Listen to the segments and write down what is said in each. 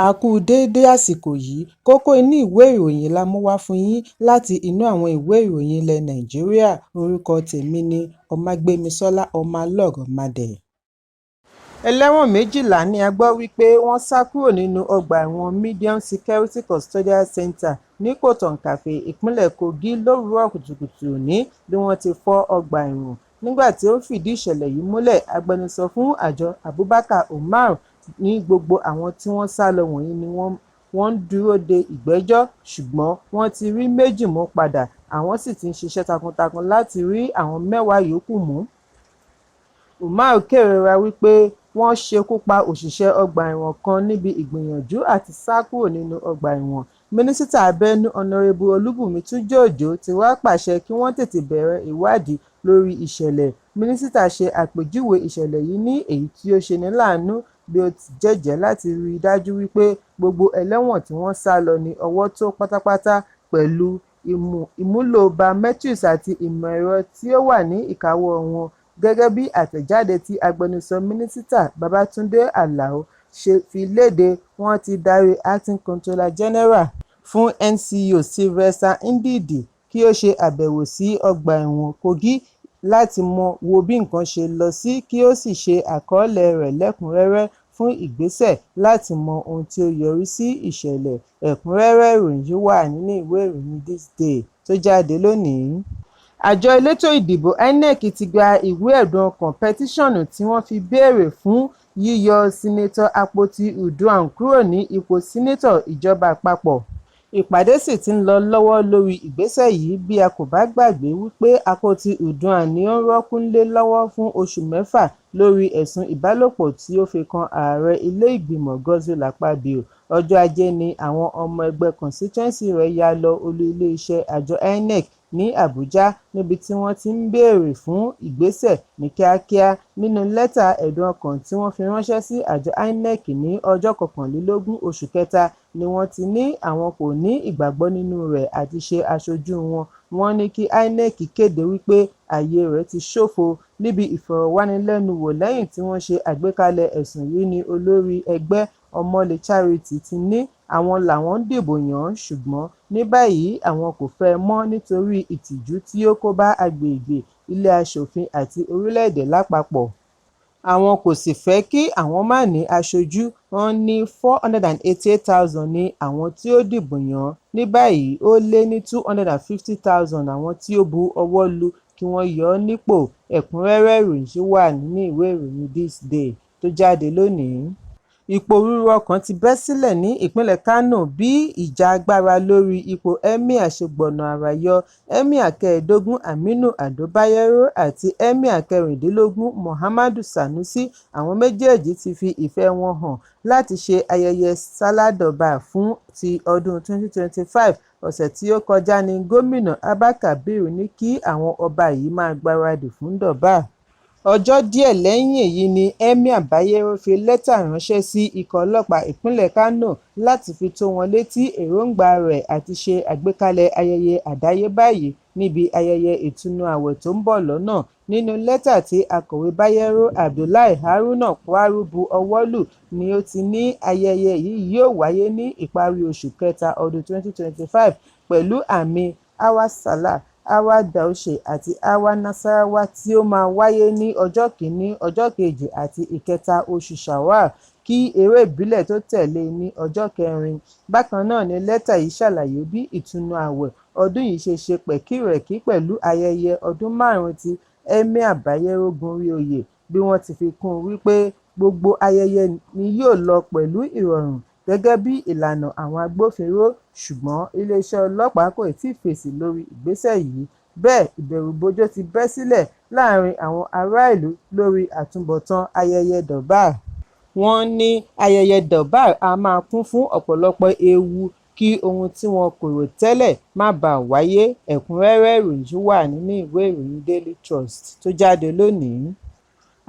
A kú déédé àsìkò yìí, kókó inú ìwé ìròyìn la mú wá fún yín láti inú àwọn ìwé ìròyìn ilẹ̀ Nàìjíríà. Orúkọ tèmi ni Ọmágbémisọ́lá Ọmọlọ́rọ̀mádẹ. Ẹlẹ́wọ̀n 12 ni a gbọ́ wípé wọ́n sá kúrò nínú ọgbà ẹ̀wọ̀n Medium Security Custodial Center ní Kòtòǹkàfé, ìpínlẹ̀ Kogi lówùúrọ̀ kùtùkùtù òní bí wọ́n ti fọ́ ọgbà ẹ̀wọ̀n. Nígbà tí ó fìdí ìṣẹ̀lẹ̀ yìí múlẹ̀, agbẹnusọ fún àjọ Abubakar Umar ní gbogbo àwọn tí wọ́n sá lọ wọ̀nyí ni wọ́n ń dúró de ìgbẹ́jọ́, ṣùgbọ́n wọ́n ti rí 2 mú padà, àwọn sì ti ń ṣiṣẹ́ takuntakun láti rí àwọn 10 yòókù mú. Umar kérora wípé wọ́n ṣekú pa òṣìṣẹ́ ọgbà ẹ̀wọ̀n kan níbi ìgbìyànjú àti sá kúrò nínú ọgbà ẹ̀wọ̀n. Mínísítà abẹ́nú Ọ̀nàrẹ́bù Olúbùnmi Túnjí-Òjó ti wá pàṣẹ kí wọ́n tètè bẹ̀rẹ̀ ìwádìí lórí ìṣẹ̀lẹ̀. Mínísítà ṣe àpèjúwe ìṣẹ̀lẹ̀ yìí ní èyí tí ó ṣeni láàánú, bí ó ti jẹ́jẹ́ láti rí i dájú wípé gbogbo ẹlẹ́wọ̀n tí wọ́n sá lọ ní ọwọ́ tó pátápátá, pẹ̀lú ìmúlò biometrics àti ìmọ̀ ẹ̀rọ tí ó wà ní ìkáwọ́ wọn. Gẹ́gẹ́ bí àtẹ̀jáde tí agbẹnusọ mínísítà Babátúndé Àlàó ṣe fi léde, wọ́n ti darí Acting Controller General fún NCO Sylvester Ndidi kí ó ṣe àbẹ̀wò sí ọgbà ẹ̀wọ̀n Kogi láti wo bí nǹkan ṣe lọ sí, kí ó sì ṣe àkọọ́lẹ̀ rẹ̀ lẹ́kùnrẹ́rẹ́ fún ìgbésẹ̀ láti mọ ohun tí ó yọrí sí ìṣẹ̀lẹ̀. Ẹ̀kúnrẹ́rẹ́ ìròyìn yìí wà nínú ìwé ìròyìn This Day tó jáde lónìí. Àjọ elétò ìdìbò INEC ti gba ìwé ẹ̀dùn ọkàn pẹtíṣọ̀nù tí wọ́n fi béèrè fún yíyọ sínétọ̀ Àpótí Uduaghan kúrò ní ipò sínétọ̀ ìjọba àpapọ̀. Ìpàdé sì ti ń lọ lọ́wọ́ lórí ìgbésẹ̀ yìí. Bí a kò bá gbàgbé wípé Àpótí Uduaghan ni ó ń rọ́kúnlé lọ́wọ́ fún oṣù 6 lórí ẹ̀sùn ìbálòpọ̀ tí ó fi kan ààrẹ ilé ìgbìmọ̀ Godswill Akpabio. Ọjọ́ Ajé ni àwọn ọmọ ẹgbẹ́ constituency rẹ̀ ya lọ olú ilé-iṣẹ́ àjọ INEC ní Àbújá, níbi tí wọ́n ti ń béèrè fún ìgbésẹ̀ ní kíákíá. Nínú lẹ́tà ẹ̀dùn ọkàn tí wọ́n fi ránṣẹ́ sí àjọ INEC ní ọjọ́ 21 oṣù kẹta ni wọ́n ti ní àwọn kò ní ìgbàgbọ́ nínú rẹ̀ àti ṣe aṣojú wọn. Wọ́n ní kí INEC kéde wípé ààyè rẹ̀ ti ṣófo. Níbi ìfọ̀rọ̀wánilẹ́nuwò lẹ́yìn tí wọ́n ṣe àgbékalẹ̀ ẹ̀sùn yìí ni olórí ẹgbẹ́ Ọmọlé Charity ti ní àwọn làwọn ń dìbò yàn, ṣùgbọ́n ní báyìí àwọn kò fẹ́ mọ́ nítorí ìtìjú tí ó kó bá agbègbè, ilé aṣòfin àti orílẹ̀-èdè lápapọ̀. Àwọn kò sì fẹ́ kí àwọn má ní aṣojú. Wọ́n ní 488,000 ní àwọn tí ó dìbò yàn. Ní báyìí ó lé ní 250,000 àwọn tí ó bu ọwọ́ lù kí wọ́n yọ ọ́ nípò. Ẹ̀kúnrẹ́rẹ́ ìròyìn yìí wà nínú ìwé ìròyìn This Day tó jáde lónìí. Ìpòrúurú ọkàn ti bẹ́ sílẹ̀ ní ìpínlẹ̀ Kano bí ìjà agbára lórí ipò Emir ṣe gbọ̀nà àrà yọ. Emir 15 Aminu Ado Bayero àti Emir 16 Muhammadu Sanusi, àwọn méjèèjì ti fi ìfẹ́ wọn hàn láti ṣe ayẹyẹ Sáládọ̀bà fún ti ọdún 2025. Ọ̀sẹ̀ tí ó kọjá ní gómìnà Abba Kabir ní kí àwọn ọba yìí máa gbáradì fún Dọ̀bà. Ọjọ́ díẹ̀ lẹ́yìn èyí ni Emir Bayero fi lẹ́tà ránṣẹ́ sí ikọ̀ ọlọ́pàá ìpínlẹ̀ Kano láti fi tó wọn létí èròǹgbà rẹ̀ àti ṣe àgbékalẹ̀ ayẹyẹ àdáyébá yìí níbi ayẹyẹ ìtúnu àwẹ̀ tó ń bọ̀ lọ́nà. Nínú lẹ́tà tí akọ̀wé Bayero Abdullahi Haruna Kwaru bu ọwọ́ lù ni ó ti ní ayẹyẹ yìí yóò wáyé ní ìparí oṣù kẹta ọdún 2025 pẹ̀lú àmì Awa Salah, Awa Daushe àti Awa Nasarawa tí ó máa wáyé ní ọjọ́ 1, ọjọ́ 2 àti ìkẹta oṣù Shawwal, kí eré ìbílẹ̀ tó tẹ̀lé ní ọjọ́ 4. Bákan náà ni lẹ́tà yìí ṣàlàyé bí ìtúnu àwẹ̀ ọdún yìí ṣe pẹ̀kírẹ̀kí pẹ̀lú ayẹyẹ ọdún 5 tí Emir Bayero gorí oyè, bí wọ́n ti fi kún un wípé gbogbo ayẹyẹ ni yóò lọ pẹ̀lú ìrọ̀rùn gẹ́gẹ́ bí ìlànà àwọn agbófinró, ṣùgbọ́n iléeṣẹ́ ọlọ́pàá kò tíì fèsì lórí ìgbésẹ̀ yìí. Bẹ́ẹ̀ ìbẹ̀rùbojo ti bẹ́ sílẹ̀ láàrin àwọn ará ìlú lórí àtúbọ̀tán ayẹyẹ Durbar. Wọ́n ní ayẹyẹ Durbar a máa kún fún ọ̀pọ̀lọpọ̀ ewu kí ohun tí wọn kò rò tẹ́lẹ̀ má bàa wáyé. Ẹ̀kúnrẹ́rẹ́ ìròyìn wà nínú ìwé ìròyìn Daily Trust tó jáde lónìí.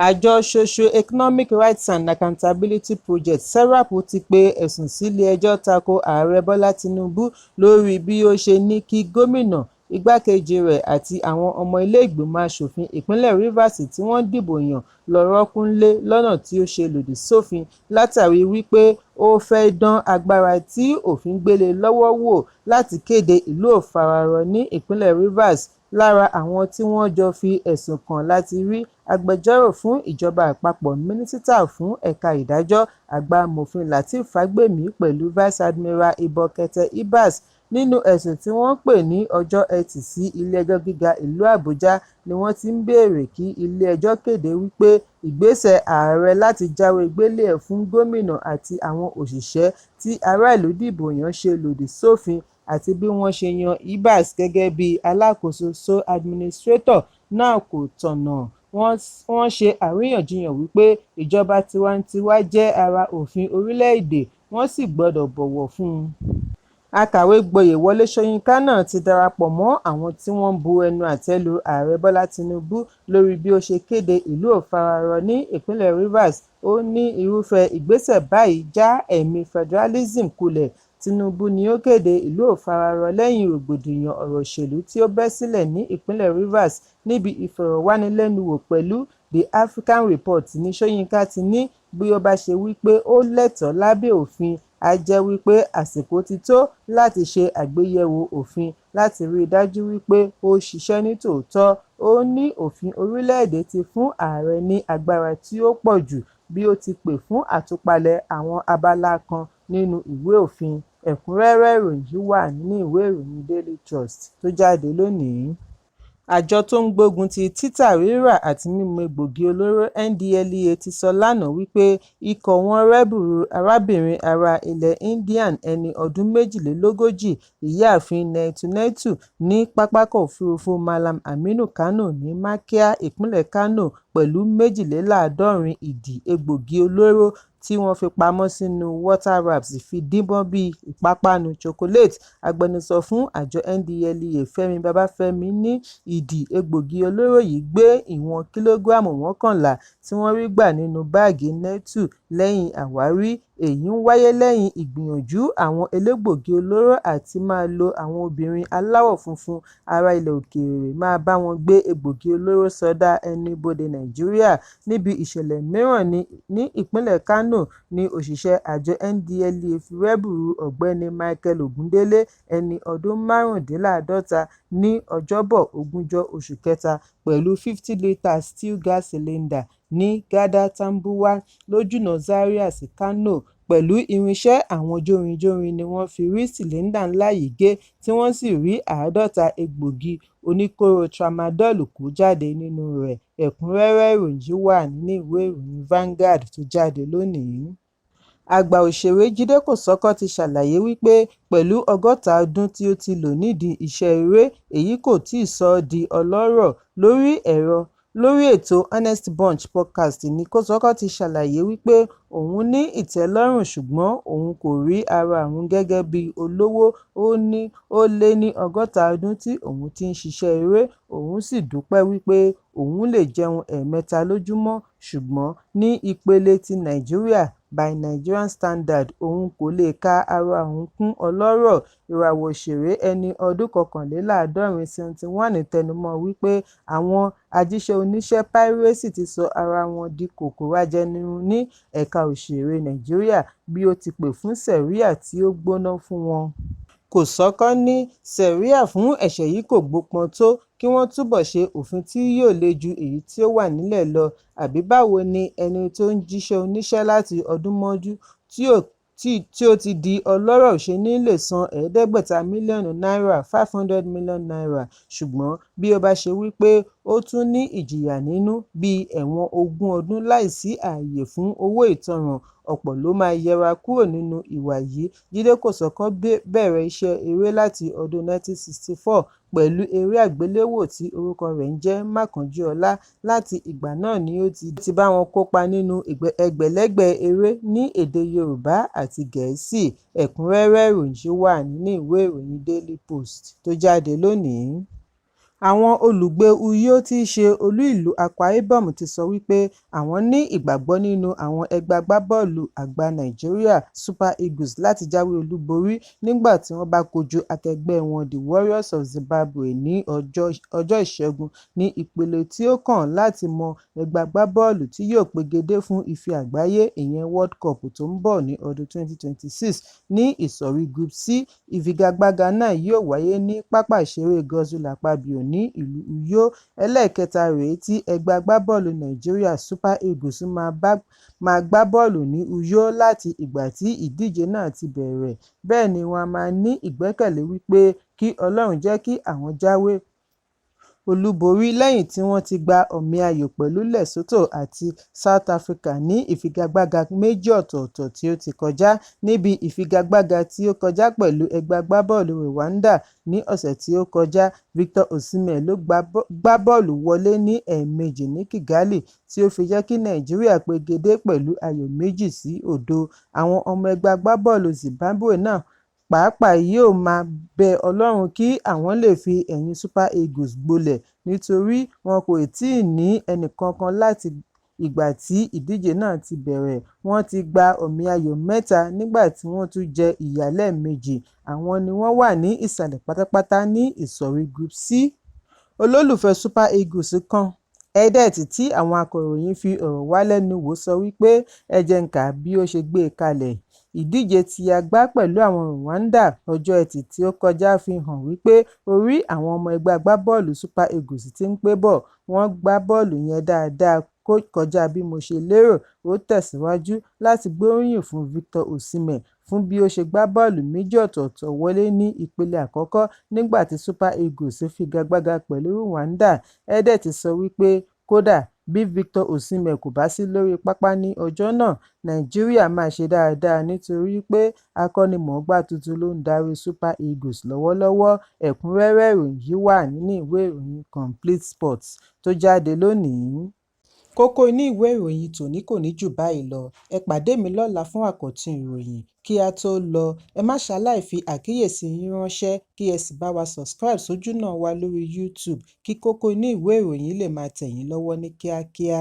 Àjọ Socio-Economic Rights and Accountability Project (SERAP) ti pe ẹ̀sùn sílé ẹjọ́ tako ààrẹ Bọ́lá Tinubu lórí bí ó ṣe ní kí gómìnà igbákejì rẹ̀ àti àwọn ọmọ ilé ìgbìmọ̀ aṣòfin ìpínlẹ̀ Rivers tí wọ́n dìbò yàn lọ rọ́kúnlé lọ́nà tí ó ṣe lòdì sófin látàrí wípé ó fẹ́ dán agbára tí òfin gbélé lọ́wọ́ wò láti kéde ìlú òfararọ ní ìpínlẹ̀ Rivers. Lára àwọn tí wọ́n jọ fi ẹ̀sùn kàn láti rí agbẹjọ́rò fún ìjọba àpapọ̀, mínísítà fún ẹ̀ka ìdájọ́ àgbà amòfin Lateef Fagbemi pẹ̀lú Vice Admiral Ibokete Ibas. Nínú ẹ̀sùn tí wọ́n pè ní ọjọ́ Ẹtì sí Ilé-ẹjọ́ Gíga ìlú Àbújá ni wọ́n ti ń béèrè kí ilé-ẹjọ́ kéde wípé ìgbésẹ̀ ààrẹ láti jáwé gbélé-ẹ̀ fún gómìnà àti àwọn òṣìṣẹ́ tí ará ìlú dìbò yàn ṣe lòdì sófin àti bí wọ́n ṣe yan Ibas gẹ́gẹ́ bí alákòóso sole administrator náà kò tọ̀nà. Wọ́n ṣe àríyànjiyàn wípé ìjọba tiwantiwa jẹ́ ara òfin orílẹ̀-èdè, wọ́n sì gbọ́dọ̀ bọ̀wọ̀ fún un. Akàwé gboyè Wọlé Ṣóyínká náà ti darapọ̀ mọ́ àwọn tí wọ́n bu ẹnu àtẹ́ lu Ààrẹ Bọ́lá Tinubu lórí bí ó ṣe kéde ìlú òfararọ ní ìpínlẹ̀ Rivers. Ó ní irúfẹ́ ìgbésẹ̀ báyìí já ẹ̀mí federalism kulẹ̀. Tinubu ni ó kéde ìlú òfararọ lẹ́yìn rògbòdìyàn ọ̀rọ̀ òṣèlú tí ó bẹ́ sílẹ̀ ní ìpínlẹ̀ Rivers. Níbi ìfọ̀rọ̀wánilẹ́nuwò pẹ̀lú The African Report ní Ṣóyínká ti ní bí ó bá ṣe wípé ó lẹ́tọ̀ọ́ lábẹ́ òfin, á jẹ́ wípé àsìkò ti tó láti ṣe àgbéyẹ̀wò òfin láti rí i dájú wípé ó ṣiṣẹ́ ní tòótọ́. Ó ní òfin orílẹ̀-èdè ti fún ààrẹ ní agbára tí ó pọ̀ jù bí ó ti pè fún àtúpalẹ̀ àwọn abala kan nínú ìwé òfin. Ẹ̀kúnrẹ́rẹ́ ìròyìn yìí wà nínú ìwé ìròyìn Daily Trust tó jáde lónìí. Àjọ tó ń gbógun ti títà, rírà àti mímu egbògi olóró NDLEA ti sọ lánàá wípé ikọ̀ wọn rẹ́bùrú arábìnrin ará ilẹ̀ Indian ẹni ọdún 42 ìyáàfin Netu ní pápákọ̀ òfurufú Mallam Aminu Kano ní Makia, ìpínlẹ̀ Kano pẹ̀lú 72 ìdí egbògi olóró tí wọ́n fi pamọ́ sínú water wraps fi díbọ́n bíi ìpápánu chocolate. Agbẹnusọ fún àjọ NDLEA Fẹ́mi Babáfẹ́mi ní ìdí egbògi olóró yìí gbé ìwọ̀n kìlógíráàmù 11 tí wọ́n rí gbà nínú báàgì Netu lẹ́yìn àwárí. Èyí ń wáyé lẹ́yìn ìgbìyànjú àwọn elégbògi olóró àti máa lo àwọn obìnrin aláwọ̀ funfun ará ilẹ̀ òkèèrè máa bá wọn gbé egbògi olóró sọdá ẹnu ibodè Nàìjíríà. Níbi ìṣẹ̀lẹ̀ mìíràn ní ìpínlẹ̀ Kano ni òṣìṣẹ́ àjọ NDLEA fi rẹ́bùrú ọ̀gbẹ́ni Michael Ogundele ẹni ọdún 55 ní Ọjọ́bọ̀ 20 oṣù Kẹta pẹ̀lú 50 litre steel gas cylinder ní Gada Tambuwa lójúnà Zaria sí Kano. Pẹ̀lú irinṣẹ́ àwọn jórinjórin ni wọ́n fi rí sìlẹ́ńdà ńlá yìí gé tí wọ́n sì rí 50 egbògi oníkóró tramadol kó jáde nínú rẹ̀. Ẹ̀kúnrẹ́rẹ́ ìròyìn yìí wà nínú ìwé ìròyìn Vanguard tó jáde lónìí. Àgbà òṣèré Jídé Kòsọ́kọ́ ti ṣàlàyé wípé pẹ̀lú 60 ọdún tí ó ti lò nídìí iṣẹ́ eré, èyí kò tíì sọ ọ́ di ọlọ́rọ̀. Lórí ètò Honest Bunch podcast ni Kòsọ́kọ́ ti ṣàlàyé wípé òun ní ìtẹ́lọ́rùn ṣùgbọ́n òun kò rí ara òun gẹ́gẹ́ bí olówó. Ó ní ó lé ní 60 ọdún tí òun ti ń ṣiṣẹ́ eré, òun sì dúpẹ́ wípé òun lè jẹun ẹ̀ẹ̀mẹta lójúmọ́, ṣùgbọ́n ní ìpele ti Nàìjíríà by Nigerian standard òun kò lè ka ara òun kún ọlọ́rọ̀. Ìràwọ̀ òṣèré ẹni ọdún 71 71 tẹnumọ́ wípé àwọn ajíṣẹ́ oníṣẹ́ pírẹ́sì ti sọ ara wọn di kòkòrò ajẹnirun ní ẹ̀ka òṣèré Nàìjíríà bí ó ti pè fún sẹ̀ríà tí ó gbóná fún wọn. Kòsọ́kọ́ ní sẹ̀ríà fún ẹ̀ṣẹ̀ yìí kò gbópọn tó, kí wọ́n túbọ̀ ṣe òfin tí yóò le ju èyí tí ó wà nílẹ̀ lọ. Àbí báwo ni ẹni tó ń jíṣẹ́ oníṣẹ́ láti ọdún mọ́jú tí ó ti di ọlọ́rọ̀ ṣe ní lè san 500 mílíọ̀nù náírà 500 million naira, ṣùgbọ́n bí ó bá ṣe wípé ó tún ní ìjìyà nínú bíi ẹ̀wọ̀n 20 ọdún láìsí ààyè fún owó ìtanràn, ọ̀pọ̀ ló máa yẹra kúrò nínú ìwà yìí. Jídé Kòsọ́kọ́ bẹ̀rẹ̀ iṣẹ́ eré láti ọdún 1964 pẹ̀lú eré àgbéléwò tí orúkọ rẹ̀ ń jẹ́ Mákànjúọlá. Láti ìgbà náà ni ó ti bá wọn kópa nínú ẹgbẹ̀lẹ́gbẹ̀ eré ní èdè Yorùbá àti Gẹ̀ẹ́sì. Ẹ̀kúnrẹ́rẹ́ ìròyìn wà nínú ìwé ìròyìn Daily Post tó jáde lónìí. Àwọn olùgbé Uyo tí í ṣe olú ìlú Akwa Ibom ti sọ wípé àwọn ní ìgbàgbọ́ nínú àwọn ẹgbẹ́ agbábọ́ọ̀lù àgbà Nàìjíríà Super Eagles láti jáwé olúborí nígbà tí wọ́n bá kojú akẹgbẹ́ wọn The Warriors of Zimbabwe ní ọjọ́ Ìṣẹ́gun ní ìpele tí ó kàn láti mọ ẹgbẹ́ agbábọ́ọ̀lù tí yóò pegedé fún Ife Àgbáyé ìyẹn World Cup tó ń bọ̀ ní ọdún 2026 ní ìsọ̀rí Group C. Ìfigagbága náà yóò wáyé ní pápá ìṣeré Godswill Akpabio ní ìlú Uyo. Ẹlẹ́ẹ̀kẹta rèé tí ẹgbẹ́ agbábọ́ọ̀lù Nàìjíríà Super Eagles máa gbá bọ́ọ̀lù ní Uyo láti ìgbà tí ìdíje náà ti bẹ̀rẹ̀. Bẹ́ẹ̀ ni wọ́n máa ní ìgbẹ́kẹ̀lé wípé kí Ọlọ́run jẹ́ kí àwọn jáwé olúborí lẹ́yìn tí wọ́n ti gba ọ̀mì ayò pẹ̀lú Lesotho àti South Africa ní ìfigagbága méjì ọ̀tọ̀ọ̀tọ̀ tí ó ti kọjá. Níbi ìfigagbága tí ó kọjá pẹ̀lú ẹgbẹ́ agbábọ́ọ̀lù Rwanda ní ọ̀sẹ̀ tí ó kọjá, Victor Osimhen ló gbá bọ́ọ̀lù wọlé ní ẹ̀ẹ̀mejì ní Kigali tí ó fi jẹ́ kí Nàìjíríà pegedé pẹ̀lú ayò 2-0. Àwọn ọmọ ẹgbẹ́ agbábọ́ọ̀lù Zimbabwe náà pàápàá yóò máa bẹ Ọlọ́run kí àwọn lè fi ẹ̀yìn Super Eagles gbolẹ̀ nítorí wọn kò tíì ní ẹnìkankan láti ìgbà tí ìdíje náà ti bẹ̀rẹ̀. Wọ́n ti gba ọ̀mì ayò 3 nígbà tí wọ́n tún jẹ ìyà lẹ́ẹ̀mejì. Àwọn ni wọ́n wà ní ìsàlẹ̀ pátápátá ní ìsọ̀rí Group C. Olólùfẹ́ Super Eagles kan Edet tí àwọn akọ̀ròyìn fi ọ̀rọ̀ wá lẹ́nu wò sọ wípé ẹ jẹ́ n kà bí ó ṣe gbé e kalẹ̀. Ìdíje tí a gbá pẹ̀lú àwọn Rwanda ọjọ́ Ẹtì tí ó kọjá fi hàn wípé orí àwọn ọmọ ẹgbẹ́ agbábọ́ọ̀lù Super Eagles ti ń pé bọ̀. Wọ́n gbá bọ́ọ̀lù yẹn dáadáa kọjá bí mo ṣe lérò. Ó tẹ̀síwájú láti gbóríyìn fún Victor Osimhen fún bí ó ṣe gbá bọ́ọ̀lù méjì ọ̀tọ̀ọ̀tọ̀ wọlé ní ìpele àkọ́kọ́ nígbà tí Super Eagles figagbága pẹ̀lú Rwanda. Edet sọ wípé kódà bí Victor Osimhen kò bá sí lórí pápá ní ọjọ́ náà, Nàìjíríà máa ṣe dáadáa nítorí pé akọ́nimọ̀ọ́gbá tuntun ló ń darí Super Eagles lọ́wọ́lọ́wọ́. Ẹ̀kúnrẹ́rẹ́ ìròyìn yìí wà nínú ìwé ìròyìn Complete Sports tó jáde lónìí. Kókó inú ìwé ìròyìn tòní kò ní jù báyìí lọ. Ẹ pàdé mi lọ́la fún àkọ́tún ìròyìn. Kí a tó lọ, ẹ má ṣaláì fi àkíyèsí yín ránṣẹ́ kí ẹ sì bá wa subscribe sójú náà wa lórí YouTube kí kókó inú ìwé ìròyìn lè máa tẹ̀ yín lọ́wọ́ ní kíákíá.